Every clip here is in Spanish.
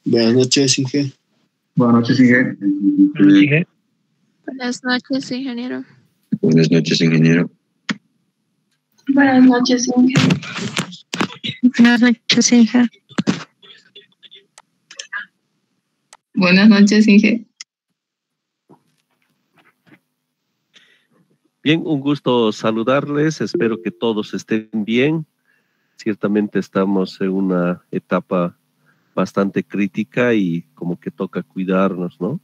Buenas noches, Inge. Buenas noches, Inge. Buenas noches, ingeniero. Buenas noches, ingeniero. Buenas noches, Inge. Buenas noches, Inge. Buenas noches, Inge. Bien, un gusto saludarles. Espero que todos estén bien. Ciertamente estamos en una etapa bastante crítica y como que toca cuidarnos, ¿no?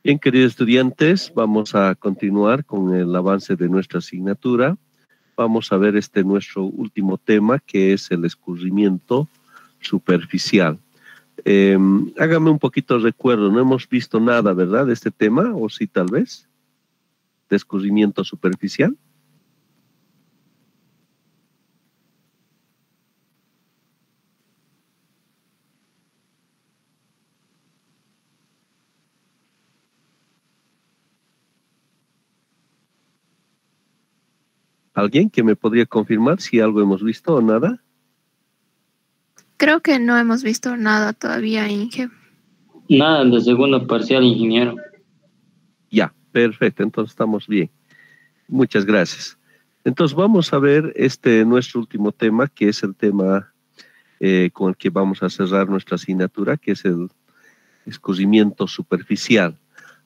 Bien, queridos estudiantes, vamos a continuar con el avance de nuestra asignatura. Vamos a ver nuestro último tema, que es el escurrimiento superficial. Hágame un poquito de recuerdo, no hemos visto nada, ¿verdad?, de este tema, o sí, tal vez, de escurrimiento superficial. ¿Alguien que me podría confirmar si algo hemos visto o nada? Creo que no hemos visto nada todavía, Inge. Nada de segundo parcial, ingeniero. Ya, perfecto, entonces estamos bien. Muchas gracias. Entonces vamos a ver nuestro último tema, que es el tema con el que vamos a cerrar nuestra asignatura, que es el escurrimiento superficial.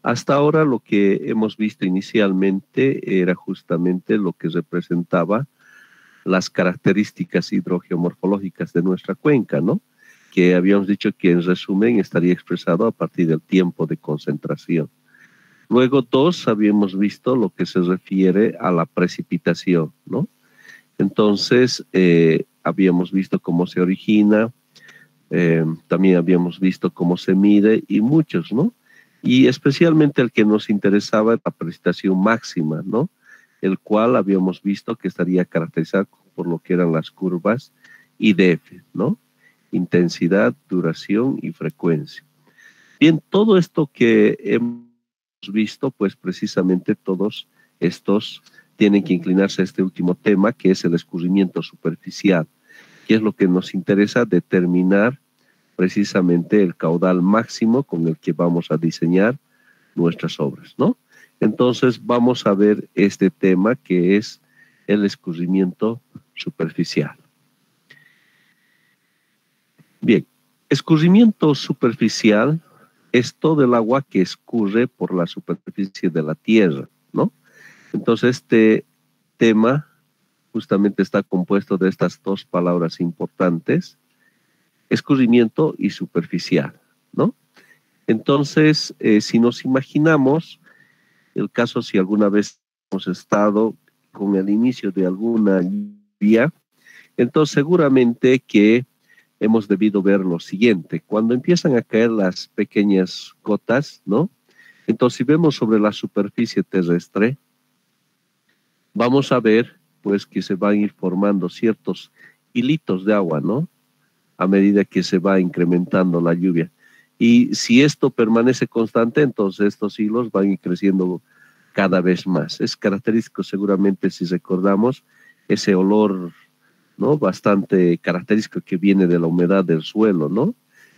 Hasta ahora lo que hemos visto inicialmente era justamente lo que representaba las características hidrogeomorfológicas de nuestra cuenca, ¿no? Que habíamos dicho que en resumen estaría expresado a partir del tiempo de concentración. Luego habíamos visto lo que se refiere a la precipitación, ¿no? Entonces habíamos visto cómo se origina, también habíamos visto cómo se mide y muchos, ¿no? Y especialmente el que nos interesaba es la precipitación máxima, ¿no? El cual habíamos visto que estaría caracterizado por lo que eran las curvas IDF, ¿no? Intensidad, duración y frecuencia. Bien, todo esto que hemos visto, pues precisamente todos estos tienen que inclinarse a este último tema, que es el escurrimiento superficial, que es lo que nos interesa determinar precisamente el caudal máximo con el que vamos a diseñar nuestras obras, ¿no? Entonces vamos a ver este tema que es el escurrimiento superficial. Bien, escurrimiento superficial es todo el agua que escurre por la superficie de la tierra, ¿no? Entonces este tema justamente está compuesto de estas dos palabras importantes, escurrimiento y superficial, ¿no? Entonces, si nos imaginamos el caso, si alguna vez hemos estado con el inicio de alguna lluvia, entonces seguramente que hemos debido ver lo siguiente. Cuando empiezan a caer las pequeñas gotas, ¿no? Entonces, si vemos sobre la superficie terrestre, vamos a ver, pues, que se van a ir formando ciertos hilitos de agua, ¿no? A medida que se va incrementando la lluvia. Y si esto permanece constante, entonces estos hilos van a ir creciendo cada vez más. Es característico seguramente, si recordamos, ese olor, ¿no?, bastante característico que viene de la humedad del suelo, ¿no?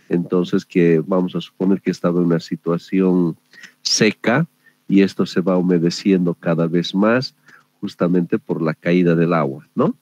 Entonces que vamos a suponer que estaba en una situación seca y esto se va humedeciendo cada vez más justamente por la caída del agua, ¿no?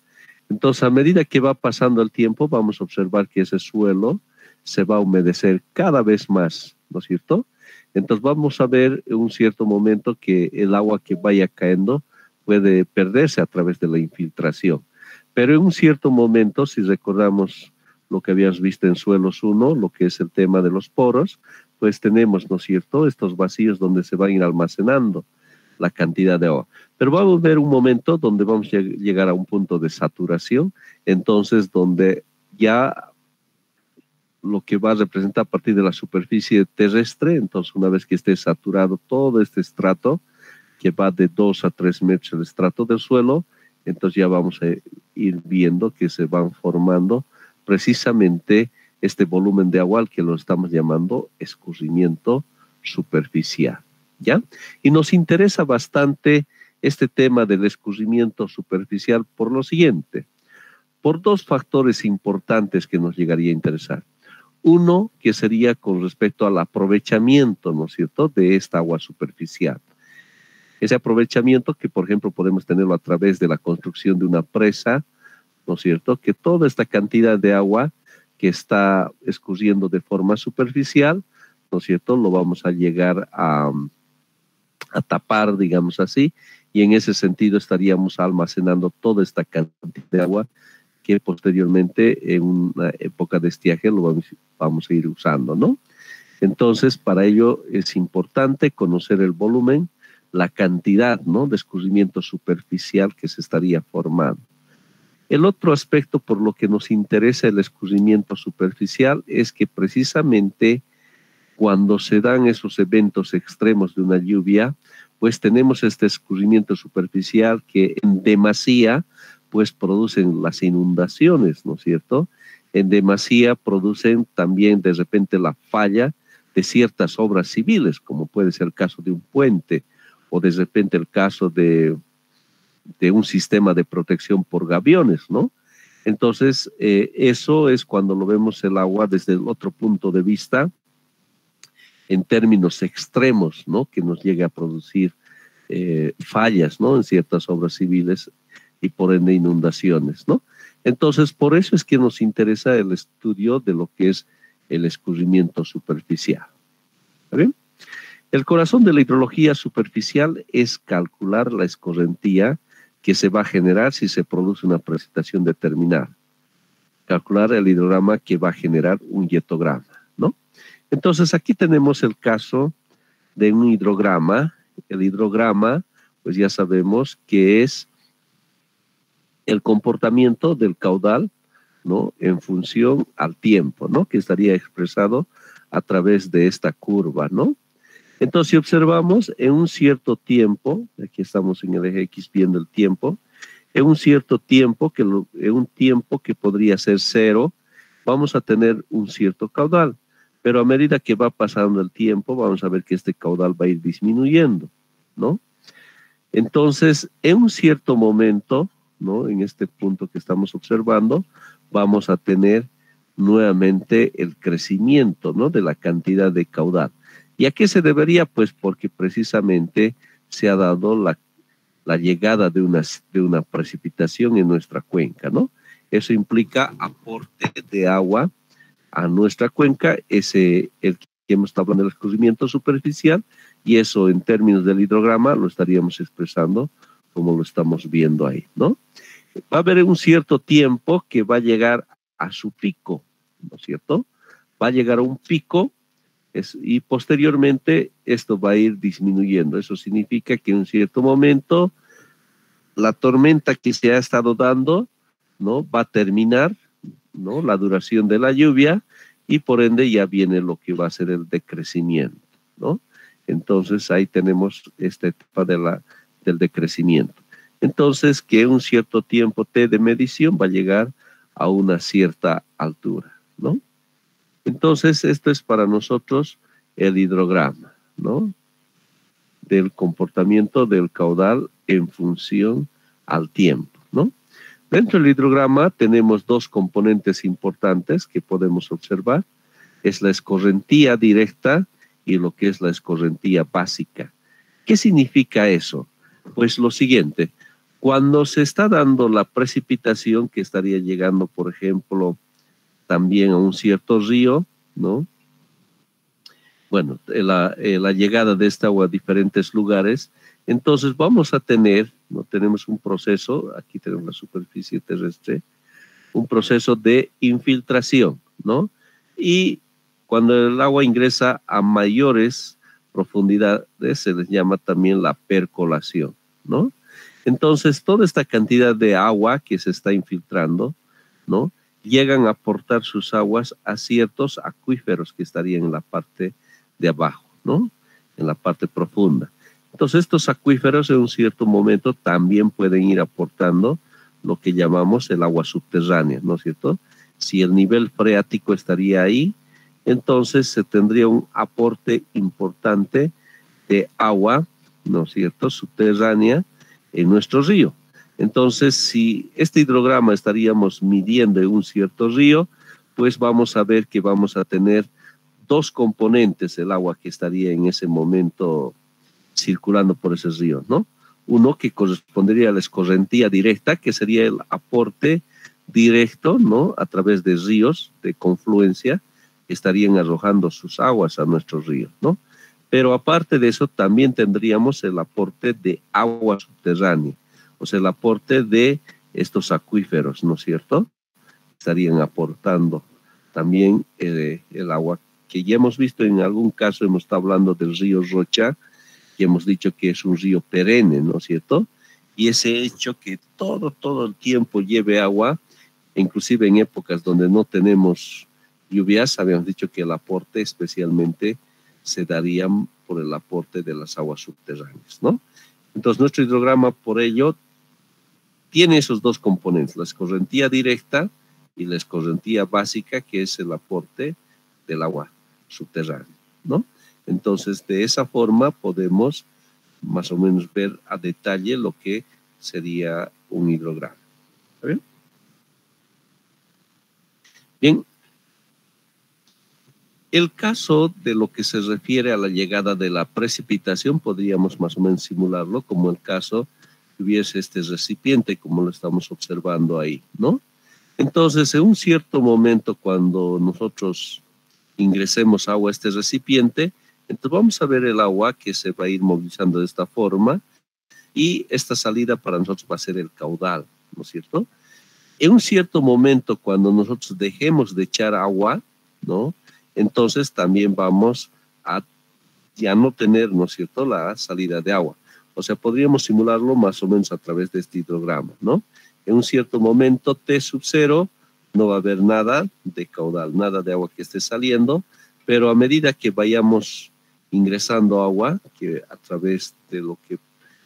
Entonces, a medida que va pasando el tiempo, vamos a observar que ese suelo se va a humedecer cada vez más, ¿no es cierto? Entonces, vamos a ver en un cierto momento que el agua que vaya cayendo puede perderse a través de la infiltración. Pero en un cierto momento, si recordamos lo que habíamos visto en suelos 1, lo que es el tema de los poros, pues tenemos, ¿no es cierto?, estos vacíos donde se van a ir almacenando la cantidad de agua. Pero vamos a ver un momento donde vamos a llegar a un punto de saturación, entonces donde ya lo que va a representar a partir de la superficie terrestre, entonces una vez que esté saturado todo este estrato, que va de 2 a 3 metros el estrato del suelo, entonces ya vamos a ir viendo que se van formando precisamente este volumen de agua al que lo estamos llamando escurrimiento superficial, ¿ya? Y nos interesa bastante este tema del escurrimiento superficial por lo siguiente, por dos factores importantes que nos llegaría a interesar. Uno que sería con respecto al aprovechamiento, ¿no es cierto?, de esta agua superficial. Ese aprovechamiento que, por ejemplo, podemos tenerlo a través de la construcción de una presa, ¿no es cierto?, que toda esta cantidad de agua que está escurriendo de forma superficial, ¿no es cierto?, lo vamos a llegar a tapar, digamos así, y en ese sentido estaríamos almacenando toda esta cantidad de agua que posteriormente en una época de estiaje lo vamos a ir usando, ¿no? Entonces, para ello es importante conocer el volumen, la cantidad, ¿no?, de escurrimiento superficial que se estaría formando. El otro aspecto por lo que nos interesa el escurrimiento superficial es que precisamente cuando se dan esos eventos extremos de una lluvia, pues tenemos este escurrimiento superficial que en demasía pues producen las inundaciones, ¿no es cierto? En demasía producen también de repente la falla de ciertas obras civiles, como puede ser el caso de un puente, o de repente el caso de un sistema de protección por gaviones, ¿no? Entonces, eso es cuando lo vemos el agua desde el otro punto de vista, en términos extremos, ¿no?, que nos llegue a producir fallas, ¿no?, en ciertas obras civiles y por ende inundaciones, ¿no? Entonces, por eso es que nos interesa el estudio de lo que es el escurrimiento superficial. ¿Está bien? El corazón de la hidrología superficial es calcular la escorrentía que se va a generar si se produce una precipitación determinada. Calcular el hidrograma que va a generar un hietograma, ¿no? Entonces, aquí tenemos el caso de un hidrograma. El hidrograma, pues ya sabemos que es el comportamiento del caudal, ¿no?, en función al tiempo, ¿no?, que estaría expresado a través de esta curva, ¿no? Entonces, si observamos en un cierto tiempo, aquí estamos en el eje X viendo el tiempo, en un cierto tiempo, en un tiempo que podría ser 0, vamos a tener un cierto caudal, pero a medida que va pasando el tiempo, vamos a ver que este caudal va a ir disminuyendo, ¿no? Entonces, en un cierto momento, ¿no?, en este punto que estamos observando, vamos a tener nuevamente el crecimiento, ¿no?, de la cantidad de caudal. ¿Y a qué se debería? Pues porque precisamente se ha dado la llegada de una precipitación en nuestra cuenca, ¿no? Eso implica aporte de agua a nuestra cuenca, el que hemos estado hablando del escurrimiento superficial, y eso en términos del hidrograma lo estaríamos expresando como lo estamos viendo ahí, ¿no? Va a haber un cierto tiempo que va a llegar a su pico, ¿no es cierto? Va a llegar a un pico y posteriormente esto va a ir disminuyendo. Eso significa que en un cierto momento la tormenta que se ha estado dando, ¿no?, va a terminar, ¿no?, la duración de la lluvia, y por ende ya viene lo que va a ser el decrecimiento, ¿no? Entonces ahí tenemos esta etapa del decrecimiento. Entonces, que un cierto tiempo T de medición va a llegar a una cierta altura, ¿no? Entonces, esto es para nosotros el hidrograma, ¿no?, del comportamiento del caudal en función al tiempo, ¿no? Dentro del hidrograma tenemos dos componentes importantes que podemos observar. Es la escorrentía directa y lo que es la escorrentía básica. ¿Qué significa eso? Pues lo siguiente: cuando se está dando la precipitación que estaría llegando, por ejemplo, también a un cierto río, ¿no? Bueno, la llegada de esta agua a diferentes lugares, entonces vamos a tener, ¿no?, tenemos un proceso, aquí tenemos la superficie terrestre, un proceso de infiltración, ¿no? Y cuando el agua ingresa a mayores profundidades se les llama también la percolación, ¿no? Entonces, toda esta cantidad de agua que se está infiltrando, ¿no?, llegan a aportar sus aguas a ciertos acuíferos que estarían en la parte de abajo, ¿no?, en la parte profunda. Entonces, estos acuíferos en un cierto momento también pueden ir aportando lo que llamamos el agua subterránea, ¿no es cierto? Si el nivel freático estaría ahí, entonces se tendría un aporte importante de agua, ¿no es cierto?, subterránea en nuestro río. Entonces, si este hidrograma estaríamos midiendo en un cierto río, pues vamos a ver que vamos a tener dos componentes del agua que estaría en ese momento circulando por ese río, ¿no? Uno que correspondería a la escorrentía directa, que sería el aporte directo, ¿no? A través de ríos de confluencia que estarían arrojando sus aguas a nuestros ríos, ¿no? Pero aparte de eso, también tendríamos el aporte de agua subterránea, o sea, el aporte de estos acuíferos, ¿no es cierto? Estarían aportando también el agua que ya hemos visto en algún caso, hemos estado hablando del río Rocha, que hemos dicho que es un río perenne, ¿no es cierto? Y ese hecho que todo el tiempo lleve agua, inclusive en épocas donde no tenemos lluvias, habíamos dicho que el aporte especialmente se daría por el aporte de las aguas subterráneas, ¿no? Entonces nuestro hidrograma por ello tiene esos dos componentes, la escorrentía directa y la escorrentía básica, que es el aporte del agua subterránea, ¿no? Entonces, de esa forma podemos más o menos ver a detalle lo que sería un hidrograma. ¿Está bien? Bien. El caso de lo que se refiere a la llegada de la precipitación, podríamos más o menos simularlo como el caso que hubiese este recipiente, como lo estamos observando ahí, ¿no? Entonces, en un cierto momento, cuando nosotros ingresemos agua a este recipiente, entonces vamos a ver el agua que se va a ir movilizando de esta forma y esta salida para nosotros va a ser el caudal, ¿no es cierto? En un cierto momento, cuando nosotros dejemos de echar agua, ¿no? Entonces también vamos a ya no tener, ¿no es cierto?, la salida de agua. O sea, podríamos simularlo más o menos a través de este hidrograma, ¿no? En un cierto momento, T sub 0, no va a haber nada de caudal, nada de agua que esté saliendo, pero a medida que vayamos ingresando agua, que a través de lo que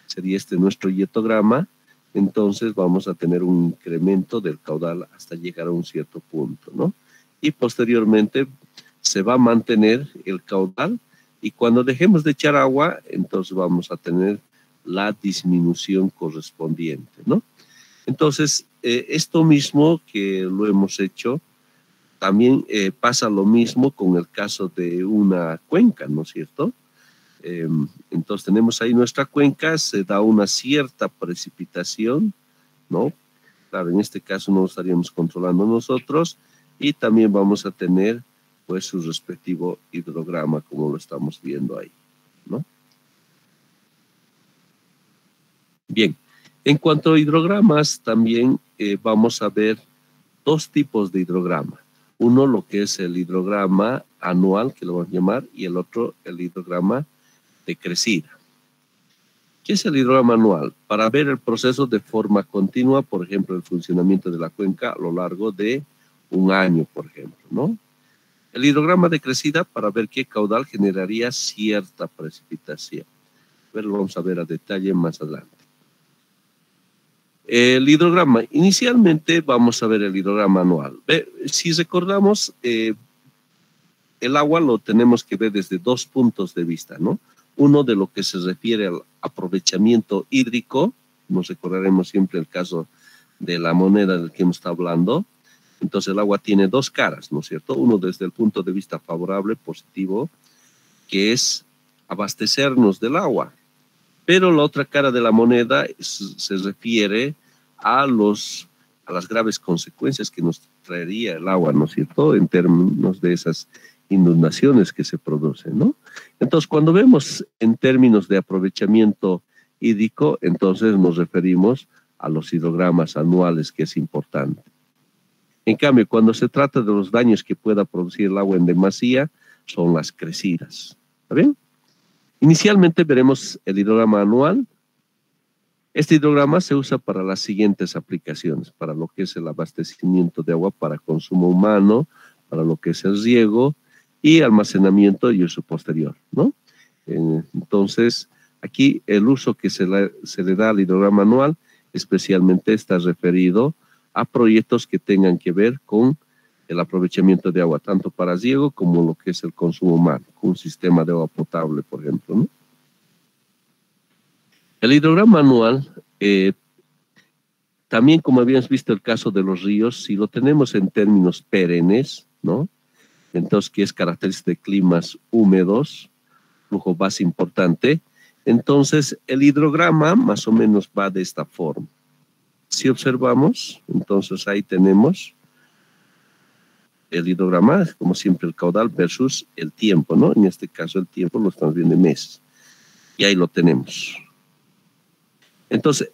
sería nuestro hietograma, entonces vamos a tener un incremento del caudal hasta llegar a un cierto punto, ¿no? Y posteriormente se va a mantener el caudal y cuando dejemos de echar agua, entonces vamos a tener la disminución correspondiente, ¿no? Entonces, esto mismo que lo hemos hecho, también pasa lo mismo con el caso de una cuenca, ¿no es cierto? Entonces tenemos ahí nuestra cuenca, se da una cierta precipitación, ¿no? Claro, en este caso no lo estaríamos controlando nosotros y también vamos a tener pues su respectivo hidrograma como lo estamos viendo ahí, ¿no? Bien, en cuanto a hidrogramas también vamos a ver dos tipos de hidrograma. Uno lo que es el hidrograma anual, que lo vamos a llamar, y el otro el hidrograma de crecida. ¿Qué es el hidrograma anual? Para ver el proceso de forma continua, por ejemplo, el funcionamiento de la cuenca a lo largo de un año, por ejemplo, ¿no? El hidrograma de crecida para ver qué caudal generaría cierta precipitación. Pero lo vamos a ver a detalle más adelante. El hidrograma, inicialmente vamos a ver el hidrograma anual. Si recordamos, el agua lo tenemos que ver desde dos puntos de vista, ¿no? Uno de lo que se refiere al aprovechamiento hídrico, nos recordaremos siempre el caso de la moneda del que hemos estado hablando. Entonces el agua tiene dos caras, ¿no es cierto? Uno desde el punto de vista favorable, positivo, que es abastecernos del agua. Pero la otra cara de la moneda se refiere a las graves consecuencias que nos traería el agua, ¿no es cierto?, en términos de esas inundaciones que se producen, ¿no? Entonces, cuando vemos en términos de aprovechamiento hídrico, entonces nos referimos a los hidrogramas anuales, que es importante. En cambio, cuando se trata de los daños que pueda producir el agua en demasía, son las crecidas. ¿Está bien? Inicialmente veremos el hidrograma anual. Este hidrograma se usa para las siguientes aplicaciones, para lo que es el abastecimiento de agua para consumo humano, para lo que es el riego y almacenamiento y uso posterior, ¿no? Entonces, aquí el uso que se le da al hidrograma anual especialmente está referido a proyectos que tengan que ver con el aprovechamiento de agua, tanto para riego como lo que es el consumo humano, con un sistema de agua potable, por ejemplo, ¿no? El hidrograma anual También, como habíamos visto el caso de los ríos, si lo tenemos en términos perennes, ¿no? Entonces, que es característica de climas húmedos, flujo base importante, entonces el hidrograma más o menos va de esta forma. Si observamos, entonces ahí tenemos el hidrograma, como siempre el caudal versus el tiempo, ¿no? En este caso el tiempo lo estamos viendo en meses. Y ahí lo tenemos. Entonces,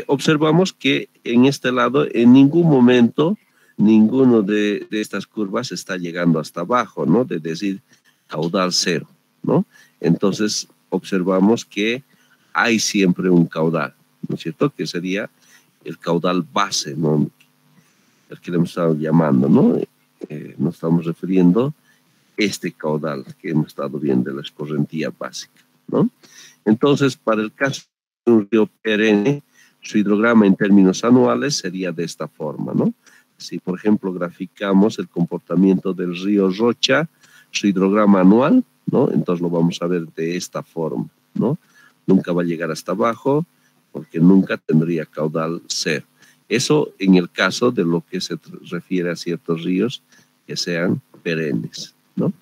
observamos que en este lado, en ningún momento, ninguno de estas curvas está llegando hasta abajo, ¿no? De decir caudal cero, ¿no? Entonces, observamos que hay siempre un caudal, ¿no es cierto? Que sería el caudal base, ¿no? El que le hemos estado llamando, ¿no? Nos estamos refiriendo a este caudal que hemos estado viendo de la escorrentía básica, ¿no? Entonces, para el caso de un río perenne, su hidrograma en términos anuales sería de esta forma, ¿no? Si, por ejemplo, graficamos el comportamiento del río Rocha, su hidrograma anual, ¿no? Entonces lo vamos a ver de esta forma, ¿no? Nunca va a llegar hasta abajo porque nunca tendría caudal cero. Eso en el caso de lo que se refiere a ciertos ríos que sean perennes, ¿no?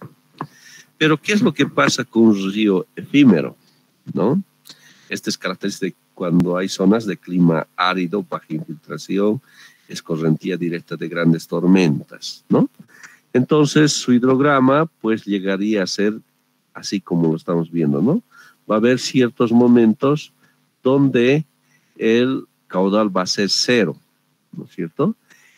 Pero ¿qué es lo que pasa con un río efímero, ¿no? Este es característico cuando hay zonas de clima árido, baja infiltración, escorrentía directa de grandes tormentas, ¿no? Entonces su hidrograma pues llegaría a ser así como lo estamos viendo, ¿no? Va a haber ciertos momentos donde el caudal va a ser cero, ¿no es cierto?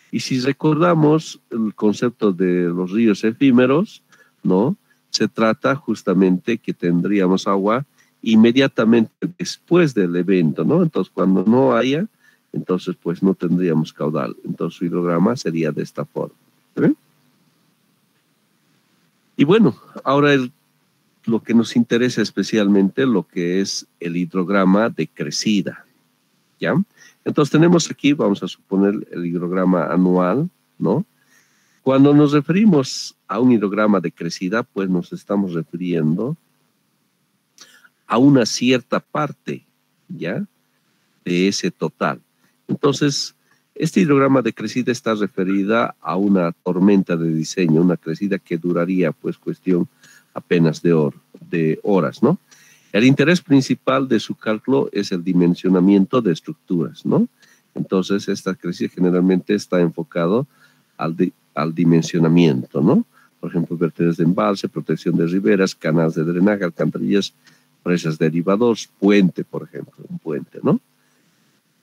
Y si recordamos el concepto de los ríos efímeros, ¿no? Se trata justamente que tendríamos agua inmediatamente después del evento, ¿no? Entonces, cuando no haya, entonces pues no tendríamos caudal. Entonces su hidrograma sería de esta forma. ¿Eh? Y bueno, ahora lo que nos interesa especialmente lo que es el hidrograma de crecida, ¿ya? Entonces tenemos aquí, vamos a suponer el hidrograma anual, ¿no? Cuando nos referimos a un hidrograma de crecida, pues nos estamos refiriendo a una cierta parte, ¿ya? De ese total. Entonces, este hidrograma de crecida está referida a una tormenta de diseño, una crecida que duraría, pues, cuestión apenas de horas, ¿no? El interés principal de su cálculo es el dimensionamiento de estructuras, ¿no? Entonces, esta crecida generalmente está enfocado al dimensionamiento, ¿no? Por ejemplo, vertederos de embalse, protección de riberas, canales de drenaje, alcantarillas, presas derivados, puente, por ejemplo, un puente, ¿no?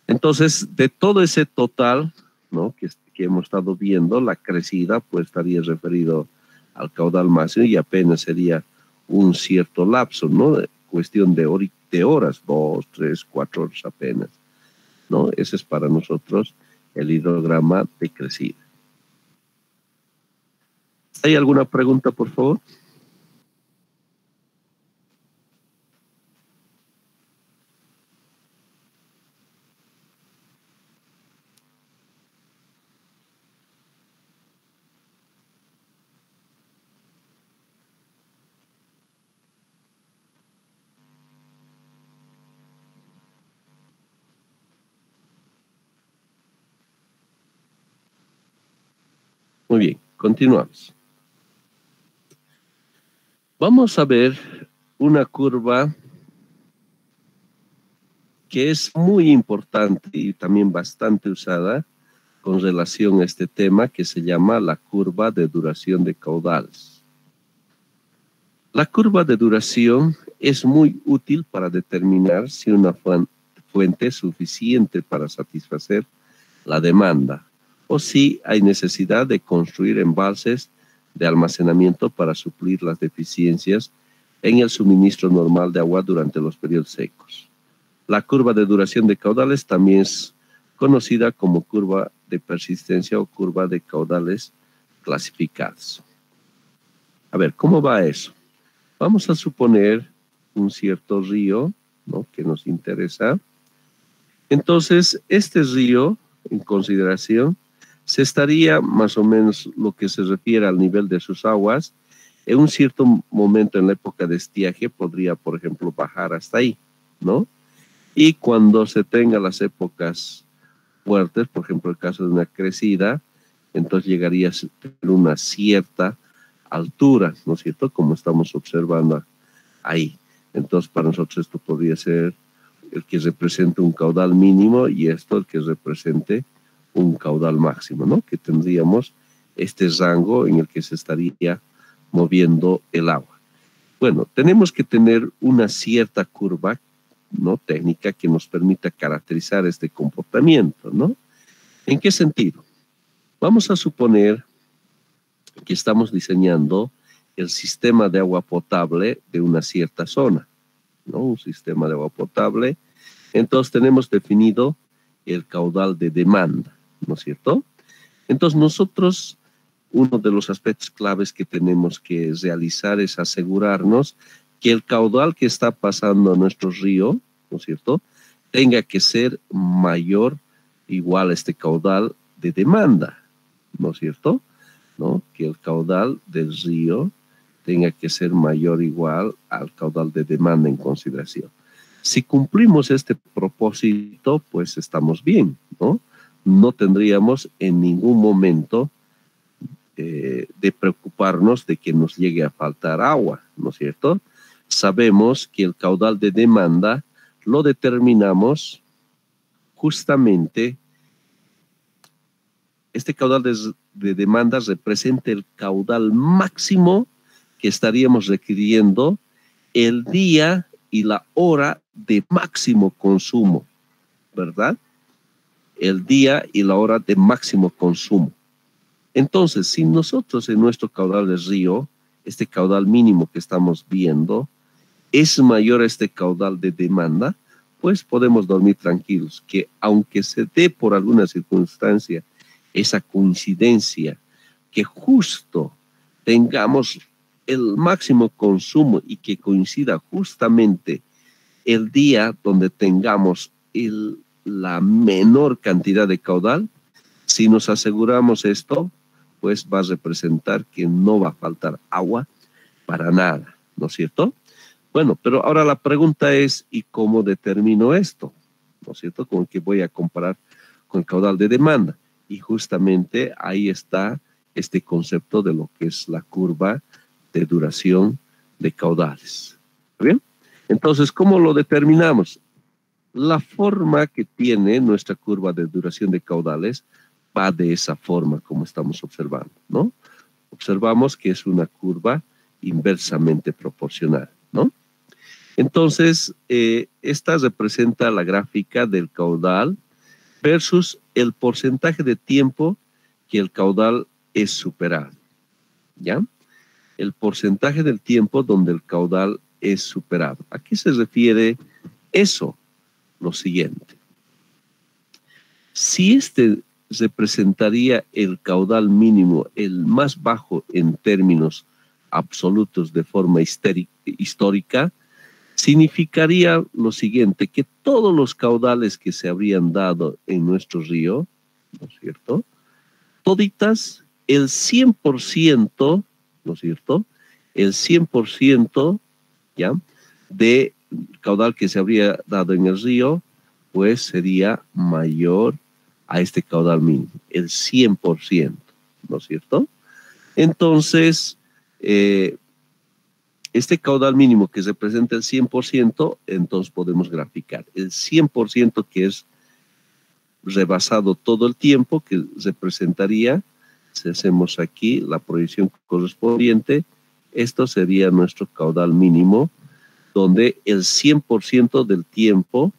Entonces, de todo ese total, ¿no? que hemos estado viendo, la crecida, pues estaría referido al caudal máximo y apenas sería un cierto lapso, ¿no? Cuestión de horas, 2, 3, 4 horas apenas, ¿no? Ese es para nosotros el hidrograma de crecida. ¿Hay alguna pregunta, por favor? Muy bien, continuamos. Vamos a ver una curva que es muy importante y también bastante usada con relación a este tema que se llama la curva de duración de caudales. La curva de duración es muy útil para determinar si una fuente es suficiente para satisfacer la demanda o si hay necesidad de construir embalses de almacenamiento para suplir las deficiencias en el suministro normal de agua durante los periodos secos. La curva de duración de caudales también es conocida como curva de persistencia o curva de caudales clasificados. A ver, ¿cómo va eso? Vamos a suponer un cierto río, ¿no? Que nos interesa. Entonces, este río, en consideración, se estaría más o menos lo que se refiere al nivel de sus aguas. En un cierto momento en la época de estiaje podría, por ejemplo, bajar hasta ahí, ¿no? Y cuando se tenga las épocas fuertes, por ejemplo, el caso de una crecida, entonces llegaría a ser una cierta altura, ¿no es cierto? Como estamos observando ahí. Entonces, para nosotros esto podría ser el que represente un caudal mínimo y esto el que represente un caudal máximo, ¿no? Que tendríamos este rango en el que se estaría moviendo el agua. Bueno, tenemos que tener una cierta curva, ¿no? Técnica que nos permita caracterizar este comportamiento, ¿no? ¿En qué sentido? Vamos a suponer que estamos diseñando el sistema de agua potable de una cierta zona, ¿no? Un sistema de agua potable. Entonces tenemos definido el caudal de demanda, ¿no es cierto? Entonces nosotros, uno de los aspectos claves que tenemos que realizar es asegurarnos que el caudal que está pasando a nuestro río, ¿no es cierto?, tenga que ser mayor, igual a este caudal de demanda, ¿no es cierto?, ¿no? Que el caudal del río tenga que ser mayor o igual al caudal de demanda en consideración. Si cumplimos este propósito, pues estamos bien, ¿no? No tendríamos en ningún momento de preocuparnos de que nos llegue a faltar agua, ¿no es cierto? Sabemos que el caudal de demanda lo determinamos justamente. Este caudal de demanda representa el caudal máximo que estaríamos requiriendo el día y la hora de máximo consumo, ¿verdad? El día y la hora de máximo consumo. Entonces, si nosotros en nuestro caudal de río, este caudal mínimo que estamos viendo, es mayor a este caudal de demanda, pues podemos dormir tranquilos, que aunque se dé por alguna circunstancia esa coincidencia, que justo tengamos el máximo consumo y que coincida justamente el día donde tengamos la menor cantidad de caudal, si nos aseguramos esto, pues va a representar que no va a faltar agua para nada, ¿no es cierto? Bueno, pero ahora la pregunta es, ¿y cómo determino esto? ¿No es cierto? Con que voy a comparar con el caudal de demanda. Y justamente ahí está este concepto de lo que es la curva de duración de caudales. ¿Está bien? Entonces, ¿cómo lo determinamos? La forma que tiene nuestra curva de duración de caudales va de esa forma como estamos observando, ¿no? Observamos que es una curva inversamente proporcional, ¿no? Entonces, esta representa la gráfica del caudal versus el porcentaje de tiempo que el caudal es superado, ¿ya? El porcentaje del tiempo donde el caudal es superado. ¿A qué se refiere eso? Lo siguiente. Si este representaría el caudal mínimo, el más bajo en términos absolutos de forma histórica, significaría lo siguiente, que todos los caudales que se habrían dado en nuestro río, ¿no es cierto?, toditas, el 100%, ¿no es cierto?, el 100%, ¿ya?, de caudal que se habría dado en el río, pues sería mayor a este caudal mínimo, el 100%, ¿no es cierto? Entonces, este caudal mínimo que representa el 100%, entonces podemos graficar el 100% que es rebasado todo el tiempo, que representaría, si hacemos aquí la proyección correspondiente, esto sería nuestro caudal mínimo, donde el 100% del tiempo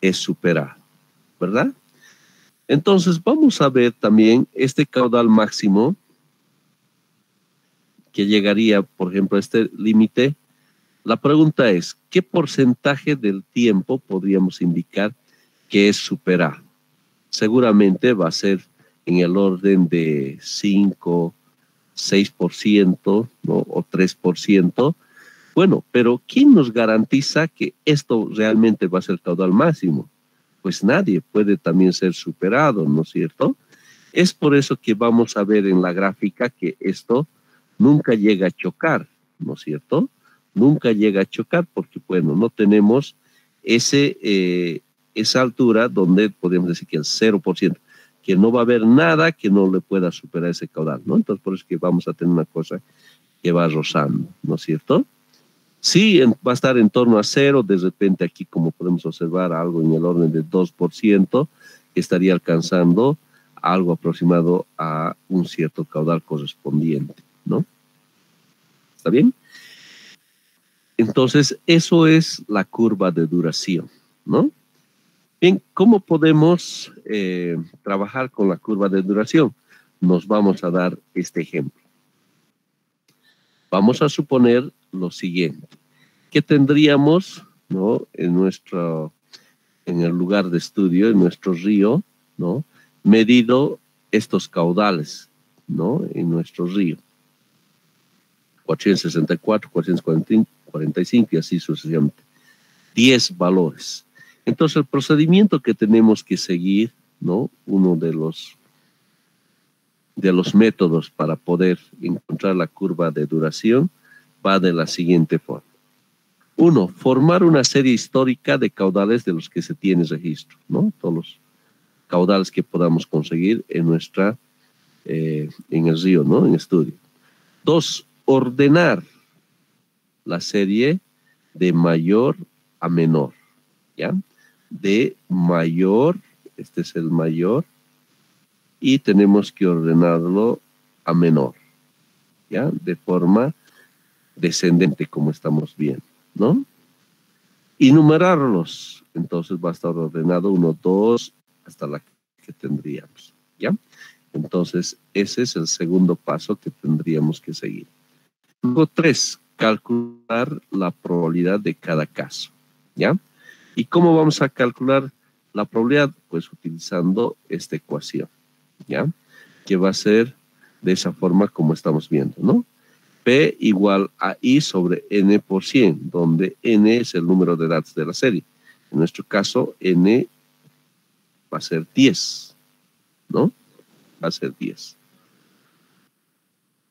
es superado, ¿verdad? Entonces vamos a ver también este caudal máximo que llegaría, por ejemplo, a este límite. La pregunta es, ¿qué porcentaje del tiempo podríamos indicar que es superado? Seguramente va a ser en el orden de 5, 6%, ¿no? O 3%. Bueno, pero ¿quién nos garantiza que esto realmente va a ser el caudal máximo? Pues nadie, puede también ser superado, ¿no es cierto? Es por eso que vamos a ver en la gráfica que esto nunca llega a chocar, ¿no es cierto? Nunca llega a chocar porque, bueno, no tenemos ese esa altura donde podríamos decir que el 0%, que no va a haber nada que no le pueda superar ese caudal, ¿no? Entonces, por eso es que vamos a tener una cosa que va rozando, ¿no es cierto? Sí, va a estar en torno a 0, de repente aquí, como podemos observar, algo en el orden de 2%, que estaría alcanzando algo aproximado a un cierto caudal correspondiente, ¿no? ¿Está bien? Entonces, eso es la curva de duración, ¿no? Bien, ¿cómo podemos trabajar con la curva de duración? Nos vamos a dar este ejemplo. Vamos a suponer lo siguiente, que tendríamos, ¿no? En el lugar de estudio, en nuestro río, ¿no? Medido estos caudales, ¿no? En nuestro río. 464, 445 y así sucesivamente. 10 valores. Entonces, el procedimiento que tenemos que seguir, ¿no? Uno de los métodos para poder encontrar la curva de duración va de la siguiente forma. 1. Formar una serie histórica de caudales de los que se tiene registro, ¿no? Todos los caudales que podamos conseguir en el río, ¿no? En estudio. 2. Ordenar la serie de mayor a menor, ¿ya? De mayor, este es el mayor, y tenemos que ordenarlo a menor, ¿ya? De forma descendente, como estamos viendo, ¿no? Y numerarlos, entonces va a estar ordenado 1, 2, hasta la que tendríamos, ¿ya? Entonces, ese es el segundo paso que tendríamos que seguir. Luego 3, calcular la probabilidad de cada caso, ¿ya? ¿Y cómo vamos a calcular la probabilidad? Pues utilizando esta ecuación, ¿ya? Que va a ser de esa forma como estamos viendo, ¿no? P igual a I sobre N por 100, donde N es el número de datos de la serie. En nuestro caso, N va a ser 10, ¿no? Va a ser 10.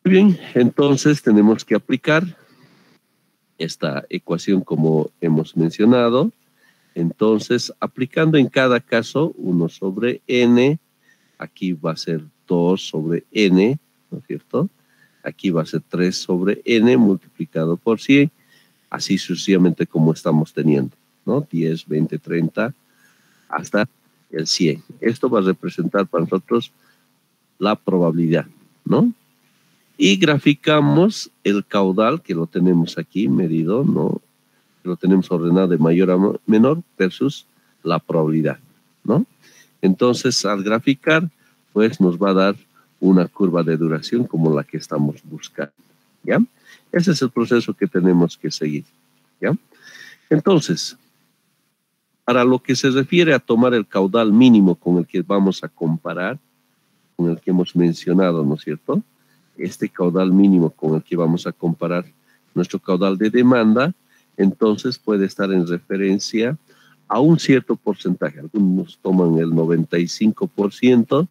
Muy bien, entonces tenemos que aplicar esta ecuación como hemos mencionado. Entonces, aplicando en cada caso 1 sobre N, aquí va a ser 2 sobre N, ¿no es cierto? Aquí va a ser 3 sobre N multiplicado por 100, así sucesivamente como estamos teniendo, ¿no? 10, 20, 30, hasta el 100. Esto va a representar para nosotros la probabilidad, ¿no? Y graficamos el caudal, que lo tenemos aquí medido, ¿no? Lo tenemos ordenado de mayor a menor versus la probabilidad, ¿no? Entonces, al graficar, pues nos va a dar una curva de duración como la que estamos buscando, ¿ya? Ese es el proceso que tenemos que seguir, ¿ya? Entonces, para lo que se refiere a tomar el caudal mínimo con el que vamos a comparar, con el que hemos mencionado, ¿no es cierto? Este caudal mínimo con el que vamos a comparar nuestro caudal de demanda, entonces puede estar en referencia a un cierto porcentaje. Algunos toman el 95%,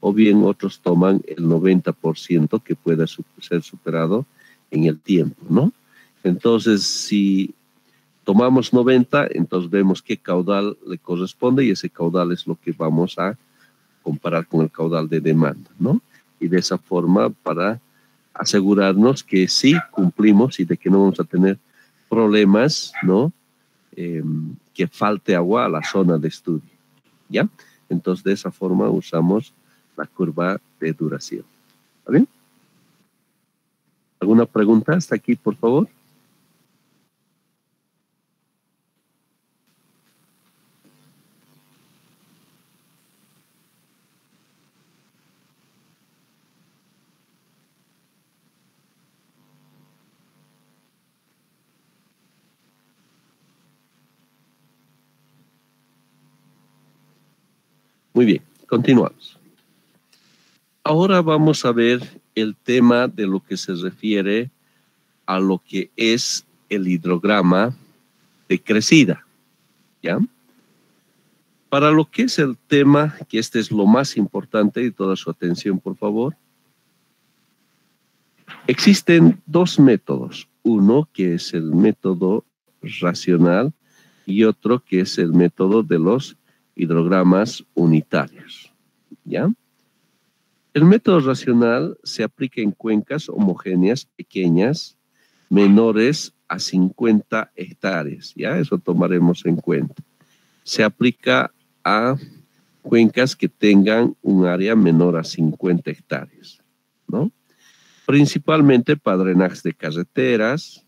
o bien otros toman el 90% que pueda ser superado en el tiempo, ¿no? Entonces, si tomamos 90, entonces vemos qué caudal le corresponde y ese caudal es lo que vamos a comparar con el caudal de demanda, ¿no? Y de esa forma para asegurarnos que sí cumplimos y de que no vamos a tener problemas, ¿no? Que falte agua a la zona de estudio, ¿ya? Entonces, de esa forma usamos la curva de duración. ¿Está bien? ¿Alguna pregunta hasta aquí, por favor? Muy bien, continuamos. Ahora vamos a ver el tema de lo que se refiere a lo que es el hidrograma de crecida, ¿ya? Para lo que es el tema, que este es lo más importante y toda su atención, por favor. Existen dos métodos. Uno que es el método racional y otro que es el método de los hidrogramas unitarios, ¿ya? El método racional se aplica en cuencas homogéneas pequeñas, menores a 50 hectáreas, ¿ya? Eso tomaremos en cuenta. Se aplica a cuencas que tengan un área menor a 50 hectáreas, ¿no? Principalmente para drenajes de carreteras,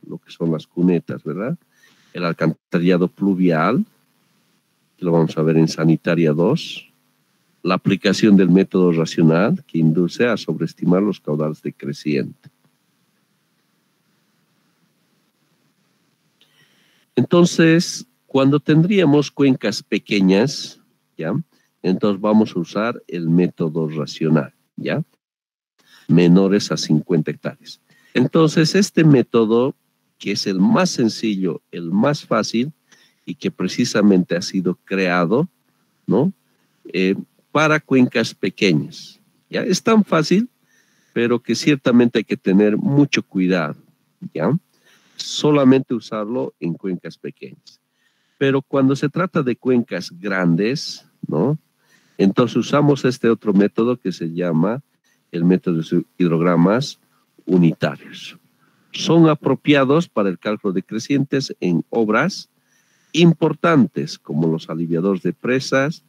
lo que son las cunetas, ¿verdad? El alcantarillado pluvial, que lo vamos a ver en Sanitaria 2, la aplicación del método racional, que induce a sobreestimar los caudales de creciente. Entonces, cuando tendríamos cuencas pequeñas, ¿ya? Entonces vamos a usar el método racional, ¿ya? Menores a 50 hectáreas. Entonces, este método, que es el más sencillo, el más fácil, y que precisamente ha sido creado, ¿no? Para cuencas pequeñas, ¿ya? Es tan fácil, pero que ciertamente hay que tener mucho cuidado, ¿ya? Solamente usarlo en cuencas pequeñas. Pero cuando se trata de cuencas grandes, ¿no? Entonces usamos este otro método que se llama el método de hidrogramas unitarios. Son apropiados para el cálculo de crecientes en obras importantes como los aliviadores de presas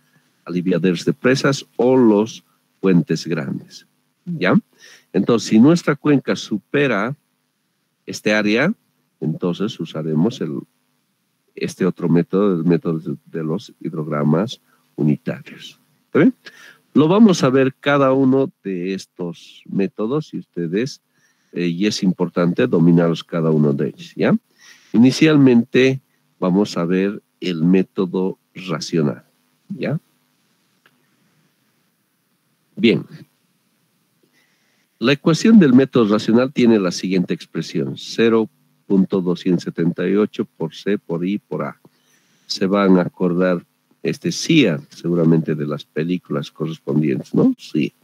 o los puentes grandes, ¿ya? Entonces, si nuestra cuenca supera este área, entonces usaremos este otro método, el método de los hidrogramas unitarios. ¿Está bien? Lo vamos a ver cada uno de estos métodos y ustedes, y es importante dominarlos cada uno de ellos, ¿ya? Inicialmente vamos a ver el método racional, ¿ya? Bien. La ecuación del método racional tiene la siguiente expresión: 0.278 por C por I por A. Se van a acordar CIA, seguramente de las películas correspondientes, ¿no? Sí.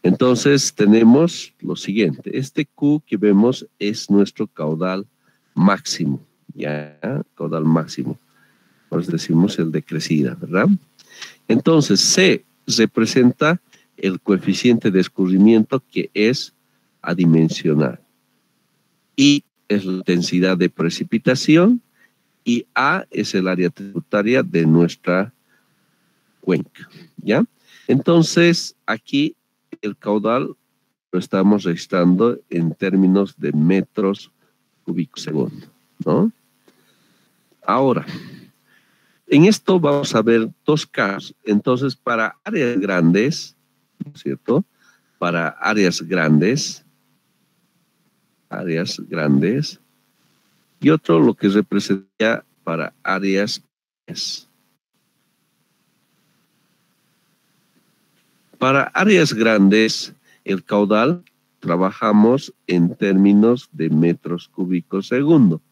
Entonces tenemos lo siguiente: este Q que vemos es nuestro caudal máximo, ¿ya? Caudal máximo. Por eso decimos el de crecida, ¿verdad? Entonces C representa el coeficiente de escurrimiento, que es adimensional. I es la intensidad de precipitación y A es el área tributaria de nuestra cuenca, ¿ya? Entonces, aquí el caudal lo estamos registrando en términos de metros cúbicos segundo, ¿no? Ahora, en esto vamos a ver dos casos. Entonces, para áreas grandes, ¿no es cierto? Para áreas grandes, y otro lo que representa para áreas pequeñas. Para áreas grandes, el caudal trabajamos en términos de metros cúbicos segundo.